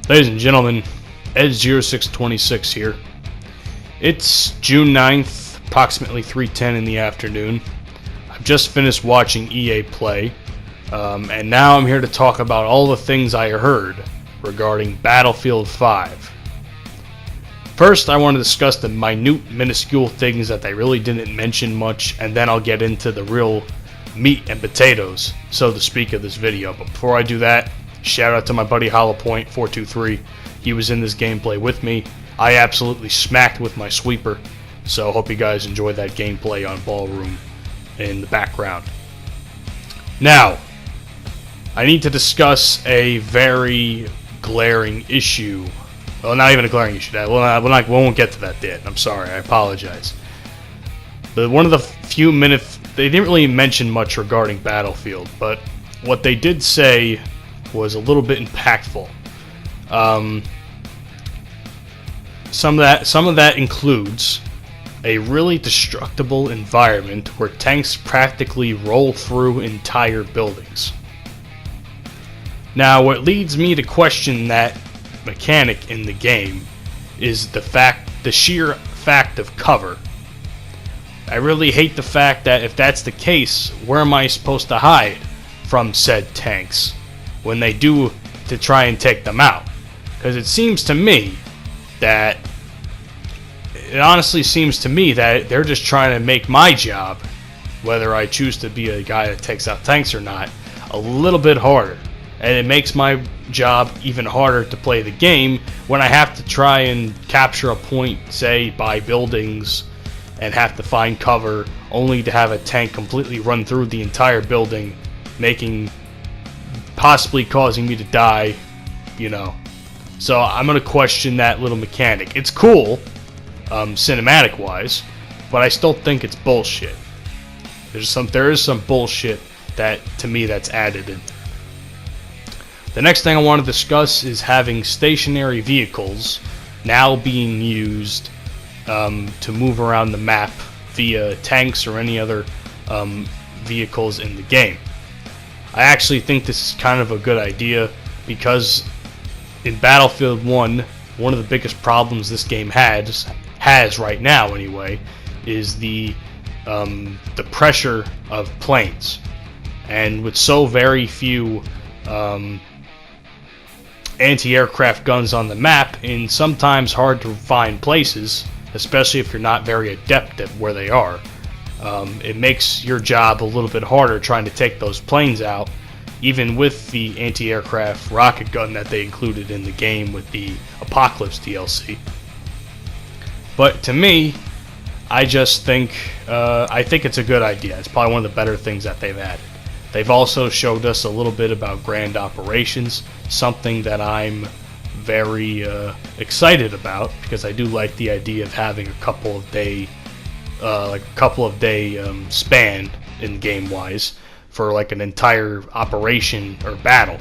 Ladies and gentlemen, Ed0626 here. It's June 9th, approximately 3:10 in the afternoon. I've just finished watching EA play, and now I'm here to talk about all the things I heard regarding Battlefield 5. First, I want to discuss the minuscule things that they really didn't mention much, and then I'll get into the real meat and potatoes, so to speak, of this video. But before I do that, shout out to my buddy HollowPoint423. He was in this gameplay with me. I absolutely smacked with my sweeper, so hope you guys enjoyed that gameplay on Ballroom in the background. Now, I need to discuss a very glaring issue. Well, not even a glaring issue. We won't get to that yet. I'm sorry. I apologize. But one of the few minutes, they didn't really mention much regarding Battlefield, but what they did say was a little bit impactful. Some of that includes a really destructible environment where tanks practically roll through entire buildings. Now, what leads me to question that mechanic in the game is the sheer fact of cover. I really hate the fact that if that's the case, where am I supposed to hide from said tanks when they do to try and take them out? Because it honestly seems to me that they're just trying to make my job, whether I choose to be a guy that takes out tanks or not, a little bit harder. And it makes my job even harder to play the game when I have to try and capture a point, say, by buildings, and have to find cover only to have a tank completely run through the entire building, possibly causing me to die, So I'm going to question that little mechanic. It's cool, cinematic wise, but I still think it's bullshit. There is some bullshit that, to me, that's added in. The next thing I want to discuss is having stationary vehicles now being used to move around the map via tanks or any other vehicles in the game. I actually think this is kind of a good idea because in Battlefield 1, one of the biggest problems this game has right now anyway, is the pressure of planes. And with so very few anti-aircraft guns on the map in sometimes hard to find places, especially if you're not very adept at where they are, it makes your job a little bit harder trying to take those planes out, even with the anti-aircraft rocket gun that they included in the game with the Apocalypse DLC. But to me, I think it's a good idea. It's probably one of the better things that they've added. They've also showed us a little bit about grand operations, something that I'm very excited about because I do like the idea of having a couple of day span in game wise for like an entire operation or battle.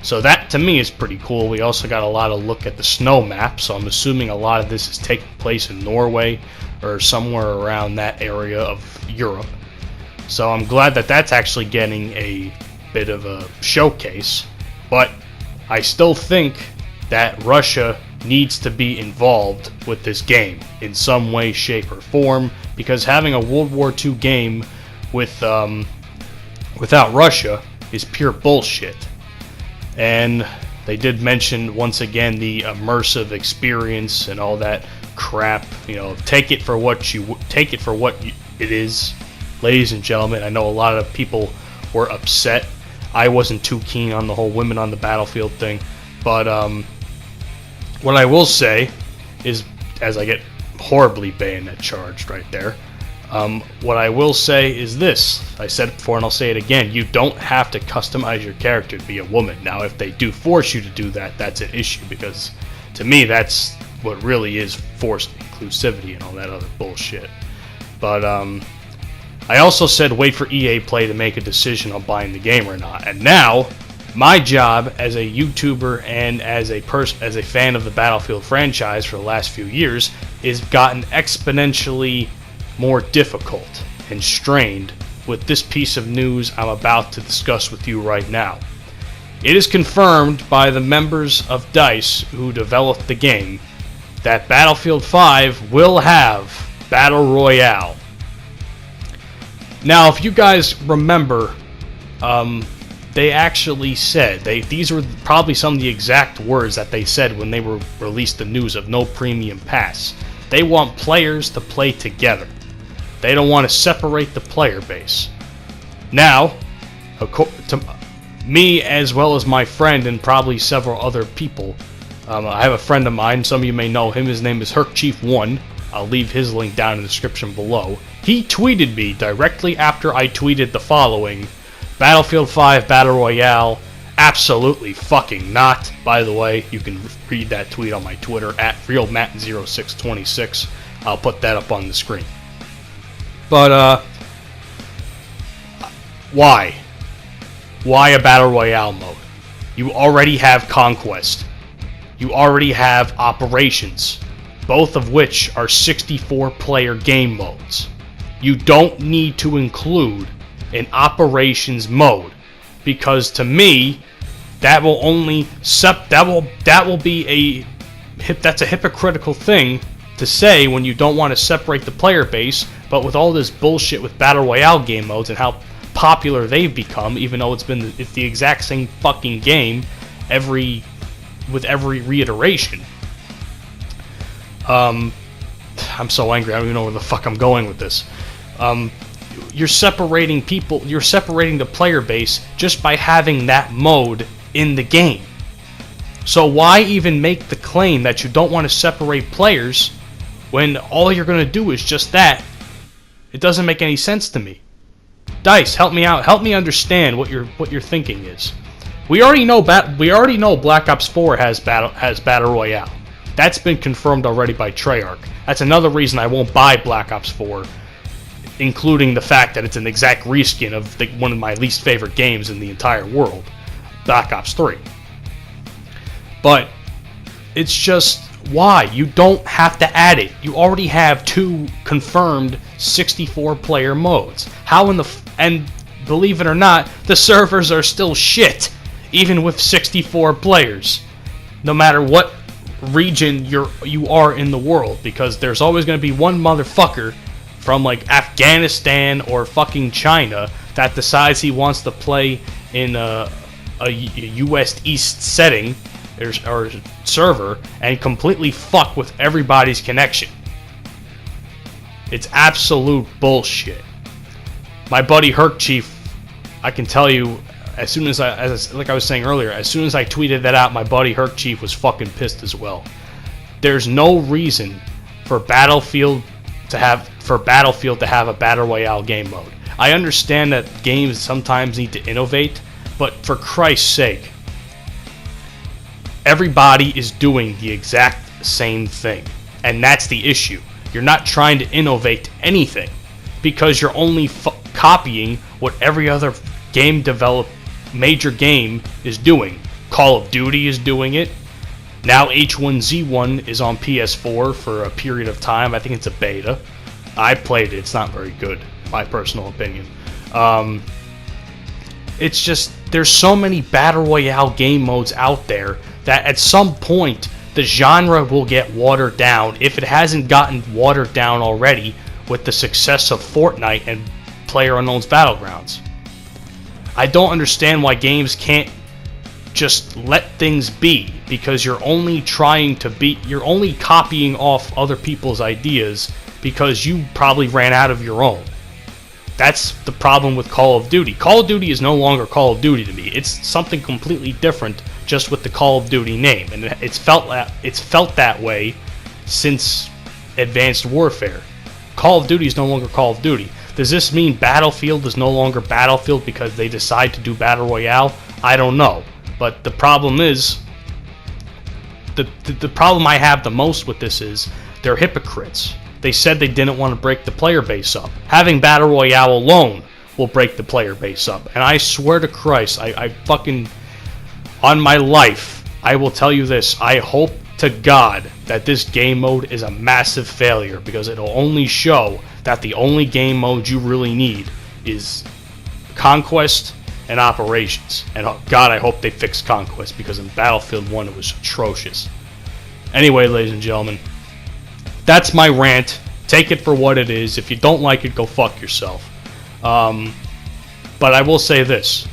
So that to me is pretty cool. We also got a lot of look at the snow map, so I'm assuming a lot of this is taking place in Norway or somewhere around that area of Europe. So I'm glad that that's actually getting a bit of a showcase, but I still think that Russia needs to be involved with this game in some way, shape, or form, because having a World War II game without Russia is pure bullshit. And they did mention once again the immersive experience and all that crap. Take it for what it is. Ladies and gentlemen, I know a lot of people were upset. I wasn't too keen on the whole women on the battlefield thing, but what I will say is, as I get horribly bayonet charged right there, what I will say is this. I said it before and I'll say it again. You don't have to customize your character to be a woman. Now, if they do force you to do that, that's an issue, because to me that's what really is forced inclusivity and all that other bullshit. But I also said wait for EA Play to make a decision on buying the game or not. And now, my job as a YouTuber and as a fan of the Battlefield franchise for the last few years is gotten exponentially more difficult and strained with this piece of news I'm about to discuss with you right now. It is confirmed by the members of DICE who developed the game that Battlefield 5 will have Battle Royale. Now, if you guys remember, they actually said, these were probably some of the exact words that they said when they were released the news of no premium pass. They want players to play together. They don't want to separate the player base. Now, to me as well as my friend and probably several other people, I have a friend of mine, some of you may know him, his name is Herkchief1. I'll leave his link down in the description below. He tweeted me directly after I tweeted the following: Battlefield 5 Battle Royale, absolutely fucking not. By the way, you can read that tweet on my Twitter at RealMatt0626. I'll put that up on the screen. But, why? Why a Battle Royale mode? You already have Conquest. You already have Operations, both of which are 64-player game modes. You don't need to include an Operations mode, because to me, that will only that's a hypocritical thing to say when you don't want to separate the player base. But with all this bullshit with Battle Royale game modes and how popular they've become, even though it's the exact same fucking game with every reiteration. I'm so angry, I don't even know where the fuck I'm going with this. You're separating people, you're separating the player base just by having that mode in the game. So why even make the claim that you don't want to separate players when all you're going to do is just that? It doesn't make any sense to me. DICE, help me out. Help me understand what your thinking is. We already know Black Ops 4 has Battle Royale. That's been confirmed already by Treyarch. That's another reason I won't buy Black Ops 4, including the fact that it's an exact reskin of one of my least favorite games in the entire world, Black Ops 3. But it's just, why? You don't have to add it. You already have 2 confirmed 64-player modes. And believe it or not, the servers are still shit, even with 64 players, no matter what region you are in the world, because there's always going to be one motherfucker from like Afghanistan or fucking China that decides he wants to play in a US East setting or server and completely fuck with everybody's connection. It's absolute bullshit. My buddy Herkchief, I can tell you, as soon as like I was saying earlier, as soon as I tweeted that out, my buddy Herkchief was fucking pissed as well. There's no reason for Battlefield to have a Battle Royale game mode. I understand that games sometimes need to innovate, but for Christ's sake, everybody is doing the exact same thing, and that's the issue. You're not trying to innovate anything, because you're only copying what every other major game is doing. Call of Duty is doing it. Now H1Z1 is on PS4 for a period of time. I think it's a beta. I played it. It's not very good, my personal opinion. It's just, there's so many Battle Royale game modes out there that at some point the genre will get watered down, if it hasn't gotten watered down already with the success of Fortnite and PlayerUnknown's Battlegrounds. I don't understand why games can't just let things be, because you're only copying off other people's ideas because you probably ran out of your own. That's the problem with Call of Duty. Call of Duty is no longer Call of Duty to me. It's something completely different just with the Call of Duty name, and it's felt that way since Advanced Warfare. Call of Duty is no longer Call of Duty. Does this mean Battlefield is no longer Battlefield because they decide to do Battle Royale? I don't know. But the problem is, the problem I have the most with this is, they're hypocrites. They said they didn't want to break the player base up. Having Battle Royale alone will break the player base up. And I swear to Christ, I fucking, on my life, I will tell you this. I hope to God that this game mode is a massive failure, because it'll only show that the only game mode you really need is Conquest and Operations. And God, I hope they fix Conquest, because in Battlefield 1 it was atrocious. Anyway, ladies and gentlemen, that's my rant. Take it for what it is. If you don't like it, go fuck yourself. But I will say this.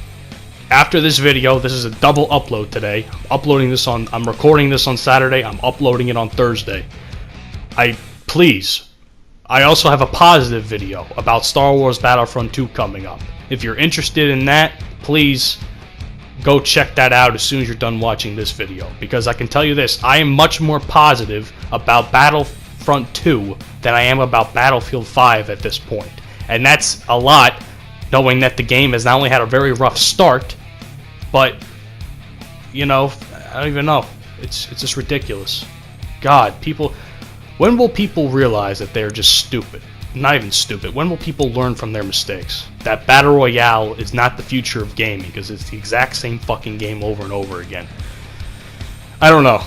After this video, this is a double upload today. I'm recording this on Saturday. I'm uploading it on Thursday. I also have a positive video about Star Wars Battlefront 2 coming up. If you're interested in that, please go check that out as soon as you're done watching this video. Because I can tell you this, I am much more positive about Battlefront 2 than I am about Battlefield 5 at this point. And that's a lot, knowing that the game has not only had a very rough start, but, you know, I don't even know. It's just ridiculous. God, when will people realize that they're just stupid? Not even stupid. When will people learn from their mistakes? That Battle Royale is not the future of gaming, because it's the exact same fucking game over and over again. I don't know.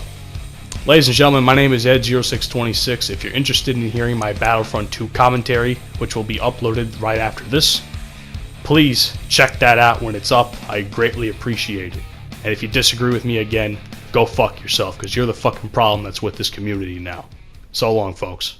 Ladies and gentlemen, my name is Ed0626. If you're interested in hearing my Battlefront 2 commentary, which will be uploaded right after this, please check that out when it's up. I greatly appreciate it. And if you disagree with me again, go fuck yourself, because you're the fucking problem that's with this community now. So long, folks.